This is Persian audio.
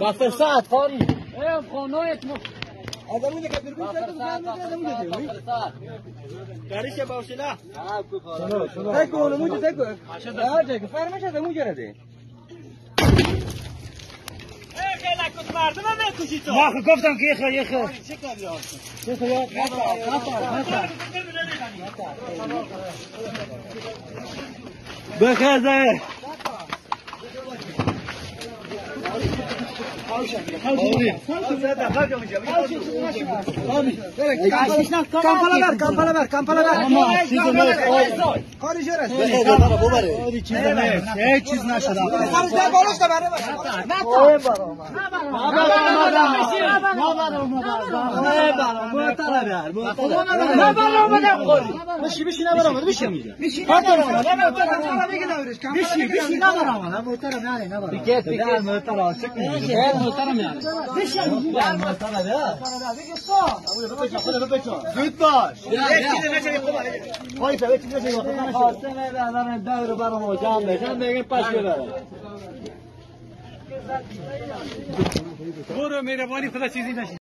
دست ساعت خاری گاریش باوشلا تکو نموجه تکو آجه که فرمش از مو جرده خیلی کت مردم نکشی تو نه گفتم که یخ چه کاری بخزه کامپلا بر کاری جرس هیچ چیز نشده زود باش برو مهربانی خدا چیزی نشید